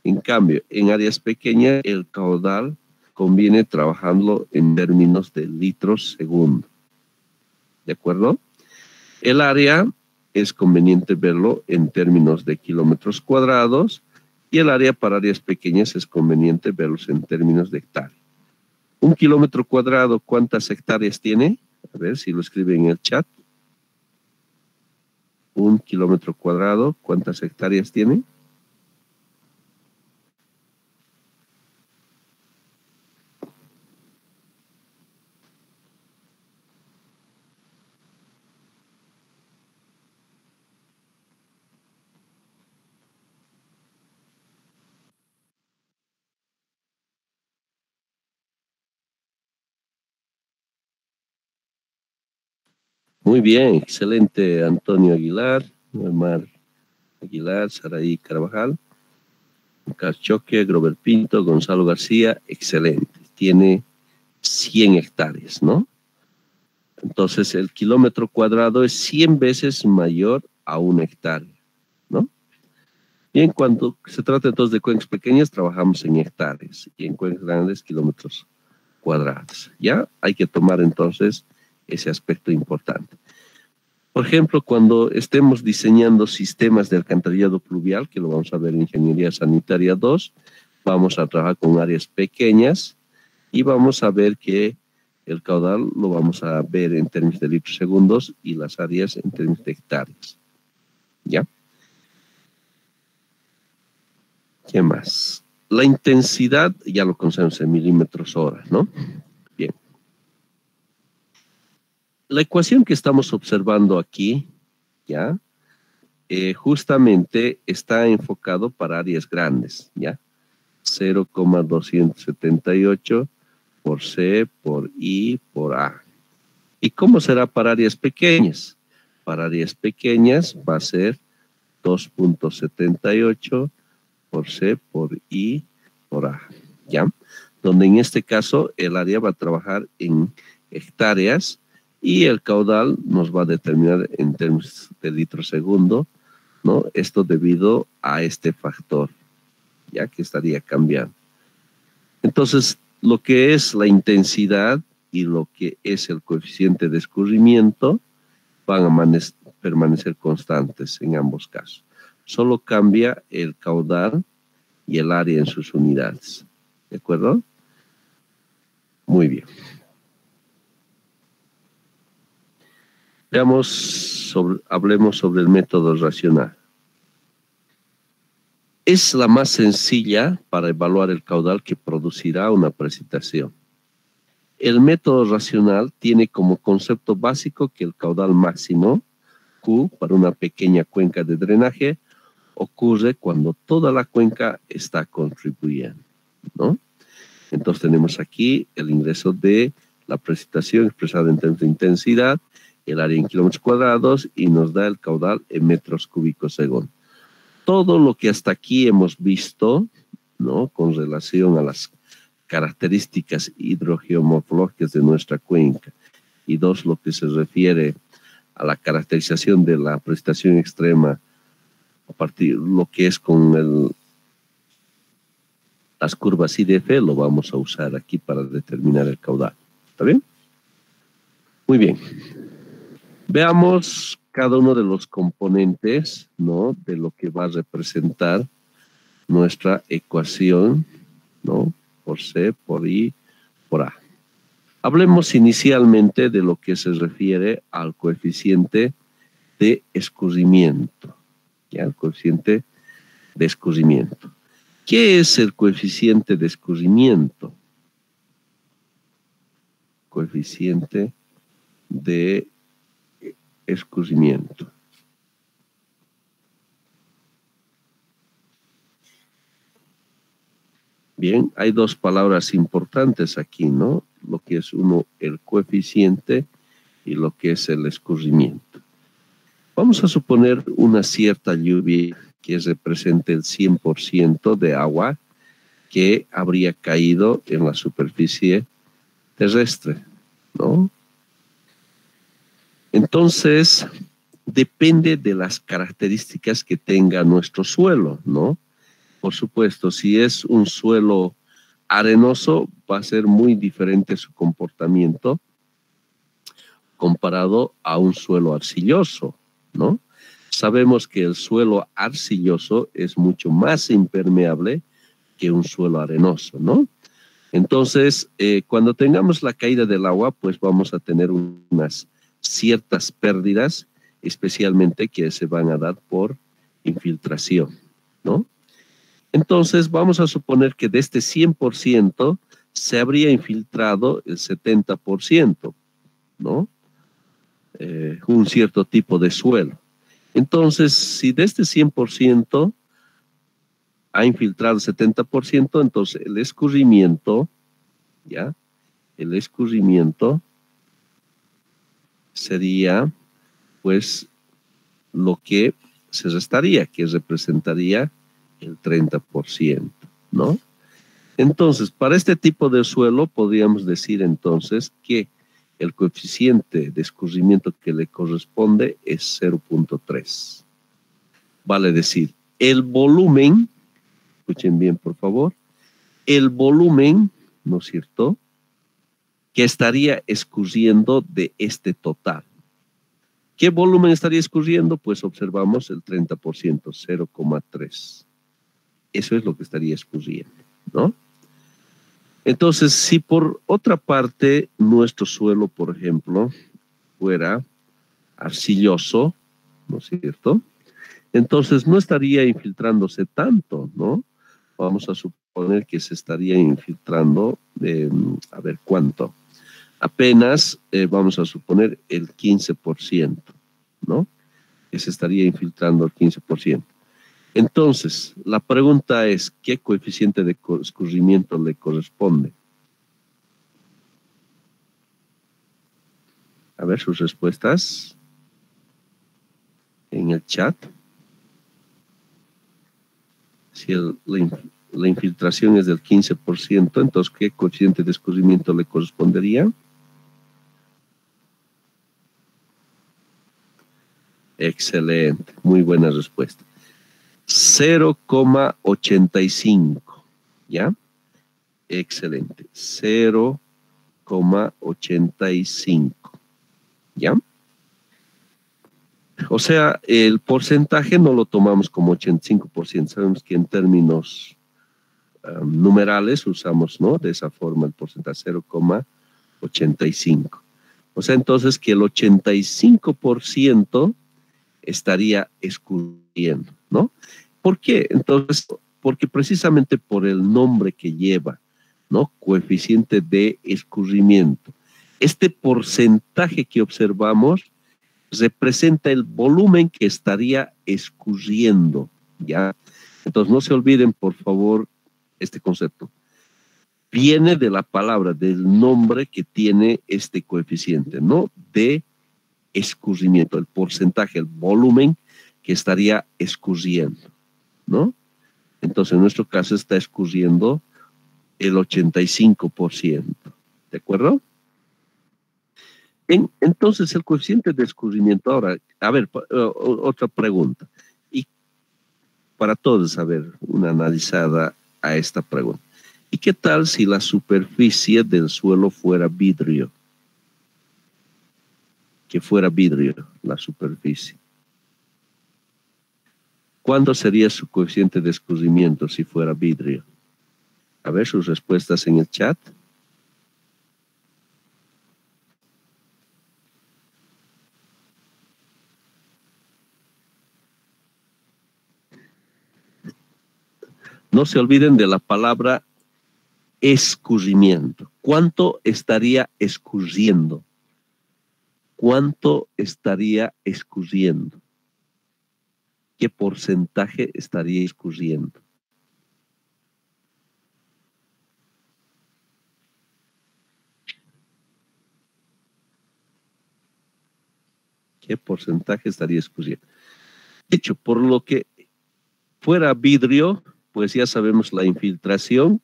En cambio, en áreas pequeñas, el caudal conviene trabajarlo en términos de litros segundo. ¿De acuerdo? El área es conveniente verlo en términos de kilómetros cuadrados y el área para áreas pequeñas es conveniente verlos en términos de hectáreas. Un kilómetro cuadrado, ¿cuántas hectáreas tiene? A ver si lo escriben en el chat. Un kilómetro cuadrado, ¿cuántas hectáreas tiene? Muy bien, excelente, Antonio Aguilar, Omar Aguilar, Saraí Carvajal, Carlos Choque, Grover Pinto, Gonzalo García, excelente. Tiene 100 hectáreas, ¿no? Entonces, el kilómetro cuadrado es 100 veces mayor a una hectárea, ¿no? Bien, cuando se trata entonces de cuencas pequeñas, trabajamos en hectáreas, y en cuencas grandes, kilómetros cuadrados. Ya hay que tomar entonces ese aspecto importante. Por ejemplo, cuando estemos diseñando sistemas de alcantarillado pluvial, que lo vamos a ver en Ingeniería Sanitaria 2, vamos a trabajar con áreas pequeñas y vamos a ver que el caudal lo vamos a ver en términos de litros segundos y las áreas en términos de hectáreas. ¿Ya? ¿Qué más? La intensidad ya lo conocemos en milímetros hora, ¿no? Bien. La ecuación que estamos observando aquí, ¿ya? Justamente está enfocado para áreas grandes, ¿ya? 0,278 por C, por I, por A. ¿Y cómo será para áreas pequeñas? Para áreas pequeñas va a ser 2,78 por C, por I, por A, ¿ya? Donde en este caso el área va a trabajar en hectáreas y el caudal nos va a determinar en términos de litros segundo, ¿no? Esto debido a este factor, ya que estaría cambiando. Entonces, lo que es la intensidad y lo que es el coeficiente de escurrimiento van a permanecer constantes en ambos casos. Solo cambia el caudal y el área en sus unidades. ¿De acuerdo? Muy bien. Hablemos sobre el método racional. Es la más sencilla para evaluar el caudal que producirá una precipitación. El método racional tiene como concepto básico que el caudal máximo, Q, para una pequeña cuenca de drenaje, ocurre cuando toda la cuenca está contribuyendo, ¿no? Entonces tenemos aquí el ingreso de la precipitación expresada en términos de intensidad, el área en kilómetros cuadrados y nos da el caudal en metros cúbicos segundo. Todo lo que hasta aquí hemos visto, ¿no? Con relación a las características hidrogeomorfológicas de nuestra cuenca y dos, lo que se refiere a la caracterización de la precipitación extrema a partir de lo que es con las curvas IDF, lo vamos a usar aquí para determinar el caudal. ¿Está bien? Muy bien. Veamos cada uno de los componentes, ¿no? De lo que va a representar nuestra ecuación, ¿no? Por C, por I, por A. Hablemos inicialmente de lo que se refiere al coeficiente de escurrimiento. ¿Ya? El coeficiente de escurrimiento. ¿Qué es el coeficiente de escurrimiento? Coeficiente de escurrimiento. Bien, hay dos palabras importantes aquí, ¿no? Lo que es uno, el coeficiente, y lo que es el escurrimiento. Vamos a suponer una cierta lluvia que represente el 100% de agua que habría caído en la superficie terrestre, ¿no? Entonces, depende de las características que tenga nuestro suelo, ¿no? Por supuesto, si es un suelo arenoso, va a ser muy diferente su comportamiento comparado a un suelo arcilloso, ¿no? Sabemos que el suelo arcilloso es mucho más impermeable que un suelo arenoso, ¿no? Entonces, cuando tengamos la caída del agua, pues vamos a tener unas ciertas pérdidas, especialmente que se van a dar por infiltración, ¿no? Entonces, vamos a suponer que de este 100% se habría infiltrado el 70%, ¿no? Un cierto tipo de suelo. Entonces, si de este 100% ha infiltrado el 70%, entonces el escurrimiento, ¿ya? El escurrimiento sería, pues, lo que se restaría, que representaría el 30%, ¿no? Entonces, para este tipo de suelo, podríamos decir entonces que el coeficiente de escurrimiento que le corresponde es 0,3. Vale decir, el volumen, escuchen bien por favor, el volumen, ¿no es cierto?, que estaría escurriendo de este total. ¿Qué volumen estaría escurriendo? Pues observamos el 30%, 0,3. Eso es lo que estaría escurriendo, ¿no? Entonces, si por otra parte nuestro suelo, por ejemplo, fuera arcilloso, ¿no es cierto? Entonces no estaría infiltrándose tanto, ¿no? Vamos a suponer que se estaría infiltrando, a ver cuánto. Apenas vamos a suponer el 15%, ¿no? Que se estaría infiltrando el 15%. Entonces, la pregunta es, ¿qué coeficiente de escurrimiento le corresponde? A ver sus respuestas en el chat. Si la infiltración es del 15%, entonces, ¿qué coeficiente de escurrimiento le correspondería? Excelente, muy buena respuesta. 0,85, ¿ya? Excelente, 0,85, ¿ya? O sea, el porcentaje no lo tomamos como 85%, sabemos que en términos numerales usamos, ¿no? De esa forma el porcentaje 0,85. O sea, entonces que el 85% estaría escurriendo, ¿no? ¿Por qué? Entonces, porque precisamente por el nombre que lleva, ¿no? Coeficiente de escurrimiento. Este porcentaje que observamos representa el volumen que estaría escurriendo, ¿ya? Entonces, no se olviden, por favor, este concepto. Viene de la palabra, del nombre que tiene este coeficiente, ¿no? De escurrimiento, el porcentaje, el volumen que estaría escurriendo, ¿no? Entonces, en nuestro caso está escurriendo el 85%, ¿de acuerdo? Entonces, el coeficiente de escurrimiento, ahora, a ver, otra pregunta, y para todos, a ver, una analizada a esta pregunta. ¿Y qué tal si la superficie del suelo fuera vidrio? Que fuera vidrio la superficie. ¿Cuánto sería su coeficiente de escurrimiento si fuera vidrio? A ver sus respuestas en el chat. No se olviden de la palabra escurrimiento. ¿Cuánto estaría escurriendo? ¿Cuánto estaría escurriendo? ¿Qué porcentaje estaría escurriendo? ¿Qué porcentaje estaría escurriendo? De hecho, por lo que fuera vidrio, pues ya sabemos la infiltración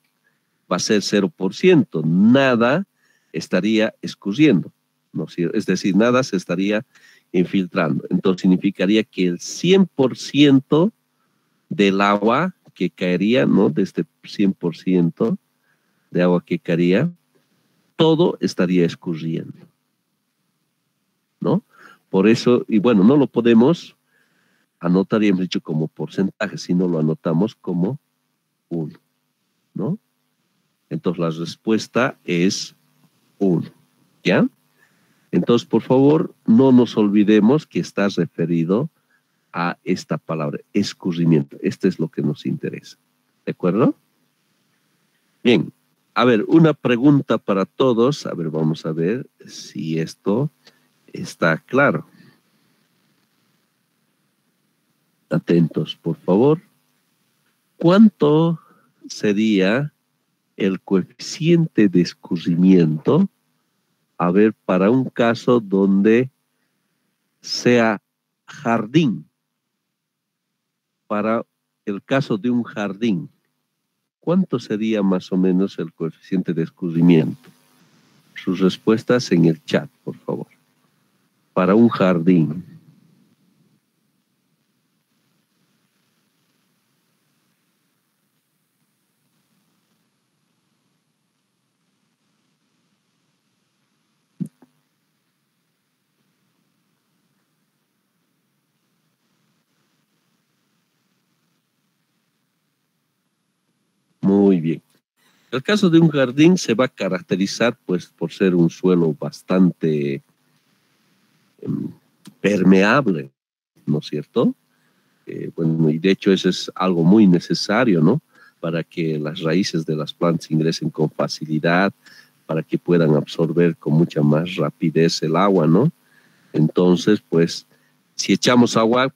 va a ser 0%. Nada estaría escurriendo, ¿no? Es decir, nada se estaría infiltrando. Entonces significaría que el 100% del agua que caería, ¿no? De este 100% de agua que caería, todo estaría escurriendo, ¿no? Por eso, y bueno, no lo podemos anotar, hemos dicho como porcentaje, sino lo anotamos como 1, ¿no? Entonces la respuesta es 1, ¿ya? Entonces, por favor, no nos olvidemos que está referido a esta palabra, escurrimiento. Este es lo que nos interesa, ¿de acuerdo? Bien, a ver, una pregunta para todos. A ver, vamos a ver si esto está claro. Atentos, por favor. ¿Cuánto sería el coeficiente de escurrimiento? A ver, para un caso donde sea jardín, para el caso de un jardín, ¿cuánto sería más o menos el coeficiente de escurrimiento? Sus respuestas en el chat, por favor. Para un jardín. Muy bien. El caso de un jardín se va a caracterizar pues por ser un suelo bastante permeable, ¿no es cierto? Bueno, y de hecho eso es algo muy necesario, ¿no? Para que las raíces de las plantas ingresen con facilidad, para que puedan absorber con mucha más rapidez el agua, ¿no? Entonces, pues, si echamos agua,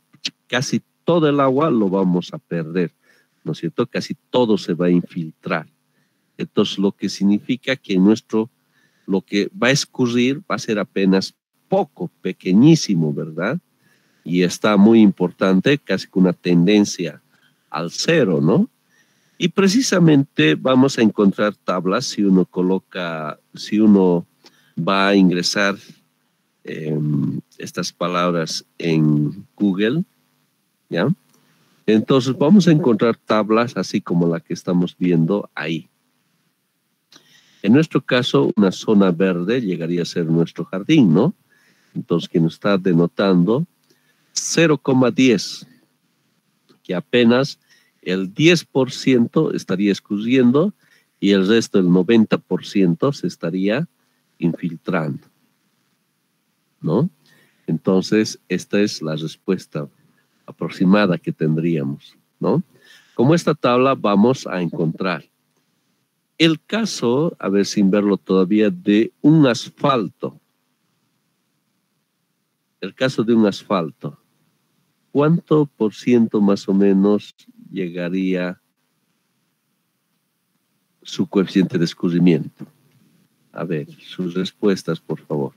casi todo el agua lo vamos a perder, ¿no es cierto? Casi todo se va a infiltrar. Entonces, lo que significa que lo que va a escurrir va a ser apenas poco, pequeñísimo, ¿verdad? Y está muy importante, casi que una tendencia al cero, ¿no? Y precisamente vamos a encontrar tablas si uno va a ingresar estas palabras en Google, ¿ya? Entonces vamos a encontrar tablas así como la que estamos viendo ahí. En nuestro caso, una zona verde llegaría a ser nuestro jardín, ¿no? Entonces, que nos está denotando 0,10, que apenas el 10% estaría escurriendo y el resto, el 90%, se estaría infiltrando, ¿no? Entonces, esta es la respuesta aproximada que tendríamos, ¿no? Como esta tabla vamos a encontrar el caso, a ver, sin verlo todavía, de un asfalto. El caso de un asfalto. ¿Cuánto por ciento más o menos llegaría su coeficiente de escurrimiento? A ver, sus respuestas, por favor.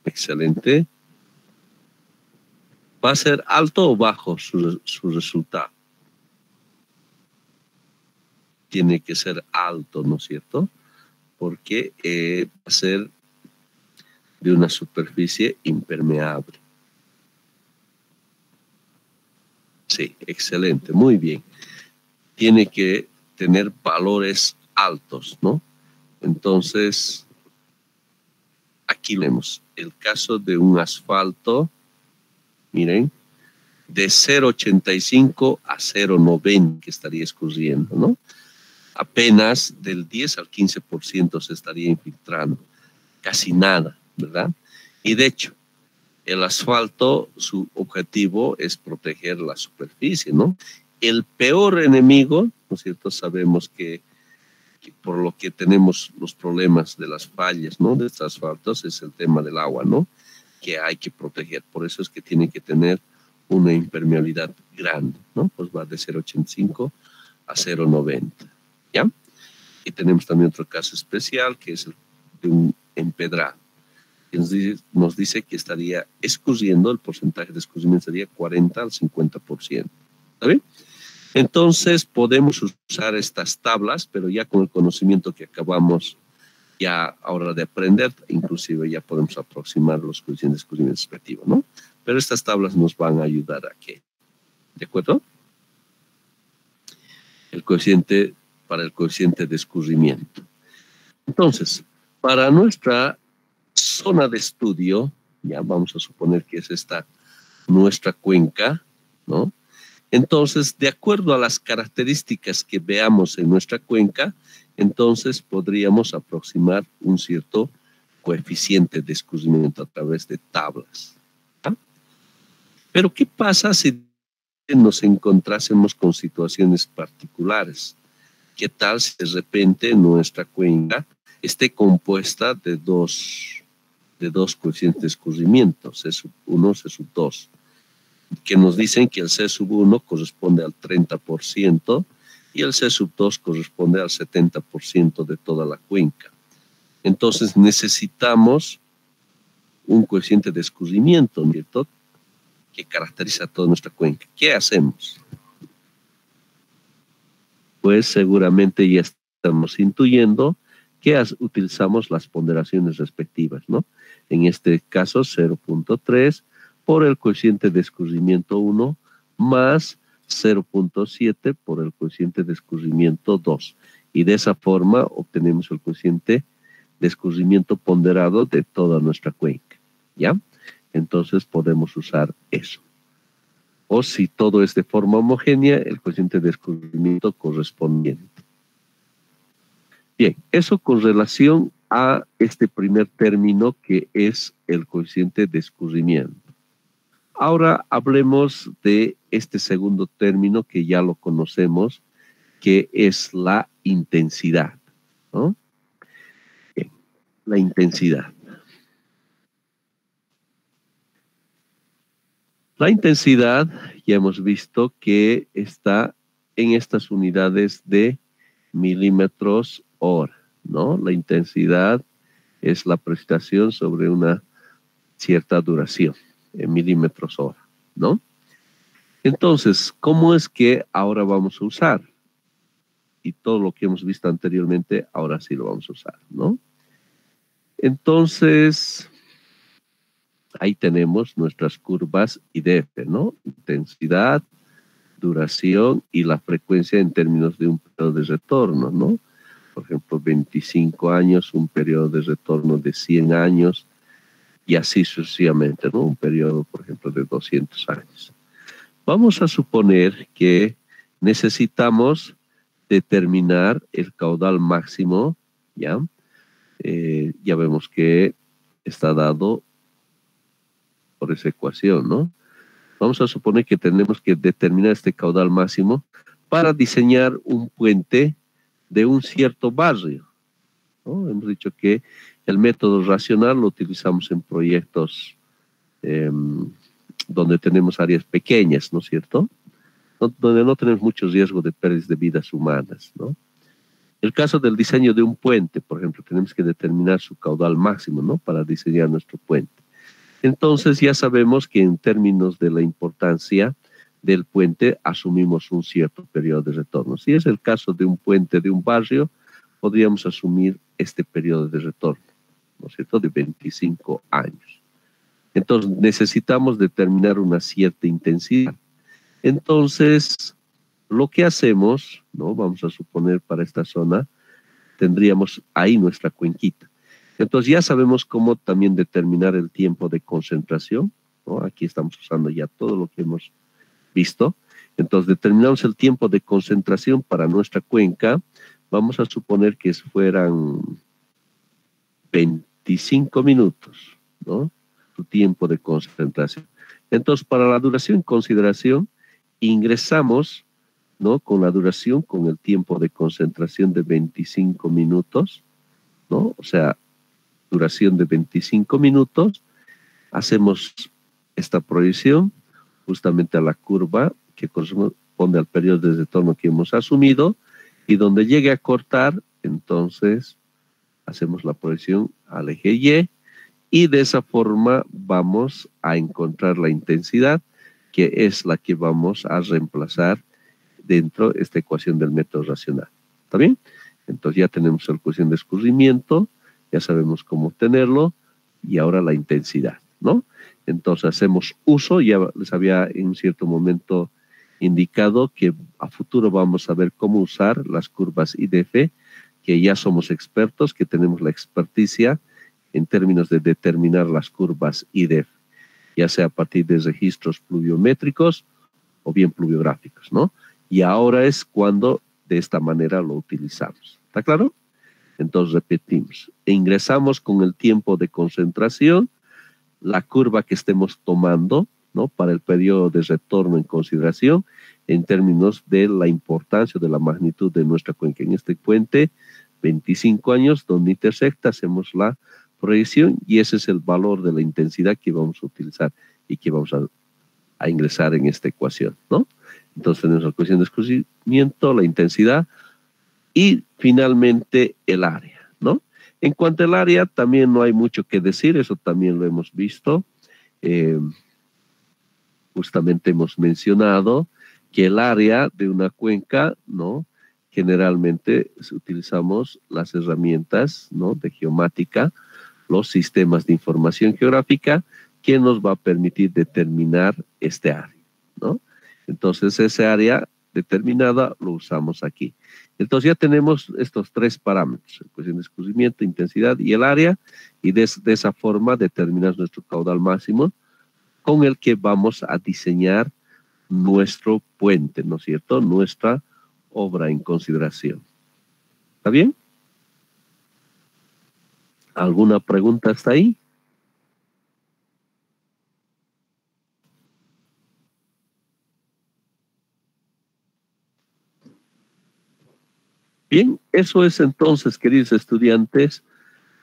Excelente. ¿Va a ser alto o bajo su resultado? Tiene que ser alto, ¿no es cierto? Porque va a ser de una superficie impermeable. Sí, excelente, muy bien. Tiene que tener valores altos, ¿no? Entonces, aquí vemos el caso de un asfalto, miren, de 0,85 a 0,90 que estaría escurriendo, ¿no? Apenas del 10 al 15% se estaría infiltrando, casi nada, ¿verdad? Y de hecho, el asfalto, su objetivo es proteger la superficie, ¿no? El peor enemigo, ¿no es cierto? Sabemos que por lo que tenemos los problemas de las fallas, ¿no? De estos asfaltos es el tema del agua, ¿no? Que hay que proteger. Por eso es que tiene que tener una impermeabilidad grande, ¿no? Pues va de 0,85 a 0,90, ¿ya? Y tenemos también otro caso especial que es el de un empedrado. Nos dice que estaría escurriendo, el porcentaje de escurrimiento sería 40 al 50%. ¿Está bien? Entonces podemos usar estas tablas, pero ya con el conocimiento que acabamos ya ahora de aprender, inclusive ya podemos aproximar los coeficientes de escurrimiento respectivo, ¿no? Pero estas tablas nos van a ayudar a que, ¿de acuerdo? Para el coeficiente de escurrimiento. Entonces, para nuestra zona de estudio, ya vamos a suponer que es esta nuestra cuenca, ¿no? Entonces, de acuerdo a las características que veamos en nuestra cuenca, entonces podríamos aproximar un cierto coeficiente de escurrimiento a través de tablas, ¿ah? Pero, ¿qué pasa si nos encontrásemos con situaciones particulares? ¿Qué tal si de repente nuestra cuenca esté compuesta de dos coeficientes de escurrimiento, C1, C2, que nos dicen que el C1 corresponde al 30% y el C2 corresponde al 70% de toda la cuenca? Entonces necesitamos un coeficiente de escurrimiento, ¿cierto?, que caracteriza toda nuestra cuenca. ¿Qué hacemos? Pues seguramente ya estamos intuyendo que utilizamos las ponderaciones respectivas, ¿no? En este caso 0,3 por el coeficiente de escurrimiento 1 más 0,7 por el coeficiente de escurrimiento 2. Y de esa forma obtenemos el coeficiente de escurrimiento ponderado de toda nuestra cuenca, ¿ya? Entonces podemos usar eso. O si todo es de forma homogénea, el coeficiente de escurrimiento correspondiente. Bien, eso con relación a este primer término que es el coeficiente de escurrimiento. Ahora hablemos de este segundo término que ya lo conocemos, que es la intensidad, ¿no? Bien, la intensidad. La intensidad, ya hemos visto que está en estas unidades de milímetros hora, ¿no? La intensidad es la precipitación sobre una cierta duración, en milímetros hora, ¿no? Entonces, ¿cómo es que ahora vamos a usar? Y todo lo que hemos visto anteriormente, ahora sí lo vamos a usar, ¿no? Entonces, ahí tenemos nuestras curvas IDF, ¿no? Intensidad, duración y la frecuencia en términos de un periodo de retorno, ¿no? Por ejemplo, 25 años, un periodo de retorno de 100 años y así sucesivamente, ¿no? Un periodo, por ejemplo, de 200 años. Vamos a suponer que necesitamos determinar el caudal máximo, ¿ya? Ya vemos que está dado por esa ecuación, ¿no? Vamos a suponer que tenemos que determinar este caudal máximo para diseñar un puente de un cierto barrio, ¿no? Hemos dicho que el método racional lo utilizamos en proyectos donde tenemos áreas pequeñas, ¿no es cierto? Donde no tenemos mucho riesgo de pérdidas de vidas humanas, ¿no? El caso del diseño de un puente, por ejemplo, tenemos que determinar su caudal máximo, ¿no? Para diseñar nuestro puente. Entonces ya sabemos que en términos de la importancia del puente asumimos un cierto periodo de retorno. Si es el caso de un puente de un barrio, podríamos asumir este periodo de retorno, ¿no es cierto?, de 25 años. Entonces necesitamos determinar una cierta intensidad. Entonces, lo que hacemos, ¿no? Vamos a suponer para esta zona, tendríamos ahí nuestra cuenquita. Entonces ya sabemos cómo también determinar el tiempo de concentración, ¿no? Aquí estamos usando ya todo lo que hemos visto. Entonces determinamos el tiempo de concentración para nuestra cuenca. Vamos a suponer que fueran 25 minutos, ¿no? Su tiempo de concentración. Entonces para la duración en consideración, ingresamos, ¿no? Con la duración, con el tiempo de concentración de 25 minutos, ¿no? O sea, duración de 25 minutos, hacemos esta proyección justamente a la curva que corresponde al periodo de retorno que hemos asumido y donde llegue a cortar, entonces hacemos la proyección al eje y de esa forma vamos a encontrar la intensidad que es la que vamos a reemplazar dentro de esta ecuación del método racional. ¿Está bien? Entonces ya tenemos la ecuación de escurrimiento, ya sabemos cómo obtenerlo y ahora la intensidad, ¿no? Entonces hacemos uso, ya les había en un cierto momento indicado que a futuro vamos a ver cómo usar las curvas IDF, que ya somos expertos, que tenemos la experticia en términos de determinar las curvas IDF, ya sea a partir de registros pluviométricos o bien pluviográficos, ¿no? Y ahora es cuando de esta manera lo utilizamos. ¿Está claro? Entonces repetimos, ingresamos con el tiempo de concentración, la curva que estemos tomando, ¿no? Para el periodo de retorno en consideración, en términos de la importancia de la magnitud de nuestra cuenca. En este puente, 25 años, donde intersecta, hacemos la proyección y ese es el valor de la intensidad que vamos a utilizar y que vamos a ingresar en esta ecuación, ¿no? Entonces tenemos la ecuación de escurrimiento, la intensidad y finalmente el área, ¿no? En cuanto al área, también no hay mucho que decir, eso también lo hemos visto. Justamente hemos mencionado que el área de una cuenca, ¿no? Generalmente utilizamos las herramientas, ¿no? De geomática, los sistemas de información geográfica, que nos va a permitir determinar este área, ¿no? Entonces, ese área determinada lo usamos aquí. Entonces, ya tenemos estos tres parámetros, ecuación de escurrimiento, intensidad y el área, y de esa forma determinamos nuestro caudal máximo, con el que vamos a diseñar nuestro puente, ¿no es cierto? Nuestra obra en consideración. ¿Está bien? ¿Alguna pregunta hasta ahí? Bien, eso es entonces, queridos estudiantes,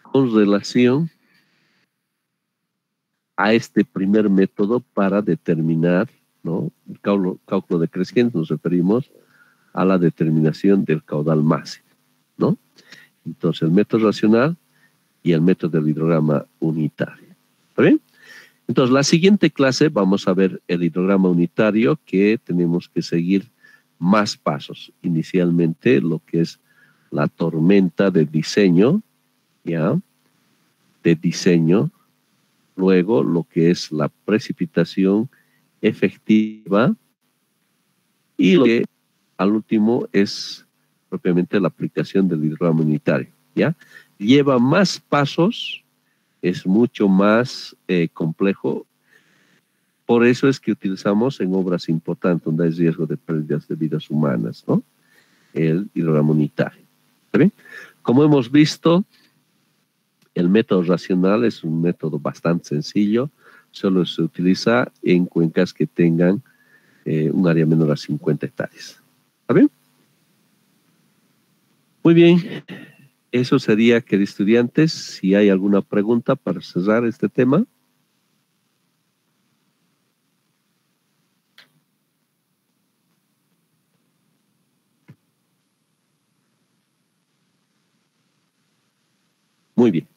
con relación a este primer método para determinar, ¿no? El cálculo decreciente, nos referimos a la determinación del caudal máximo, ¿no? Entonces, el método racional y el método del hidrograma unitario. ¿Está bien? Entonces, la siguiente clase vamos a ver el hidrograma unitario, que tenemos que seguir más pasos. Inicialmente, lo que es la tormenta de diseño, ¿ya? De diseño. Luego, lo que es la precipitación efectiva. Y lo que, al último, es propiamente la aplicación del hidrograma unitario, ¿ya? Lleva más pasos, es mucho más complejo. Por eso es que utilizamos en obras importantes donde hay riesgo de pérdidas de vidas humanas, ¿no? El hidrograma unitario. ¿Está bien? Como hemos visto, el método racional es un método bastante sencillo, solo se utiliza en cuencas que tengan un área menor a 50 hectáreas. ¿Está bien? Muy bien, eso sería, queridos estudiantes, si hay alguna pregunta para cerrar este tema. Muy bien.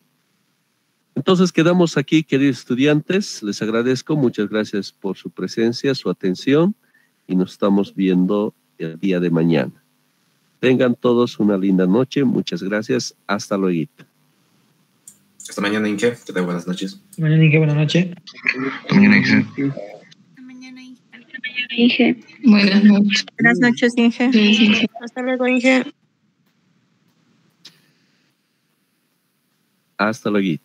Entonces quedamos aquí, queridos estudiantes. Les agradezco, muchas gracias por su presencia, su atención, y nos estamos viendo el día de mañana. Tengan todos una linda noche, muchas gracias, hasta luego. Hasta mañana, Inge, que te buenas noches. Hasta mañana, Inge, buenas noches. Hasta mañana, Inge. Hasta mañana, Inge. Buenas noches. Buenas noches, Inge. Sí. Hasta luego, Inge. Hasta luego.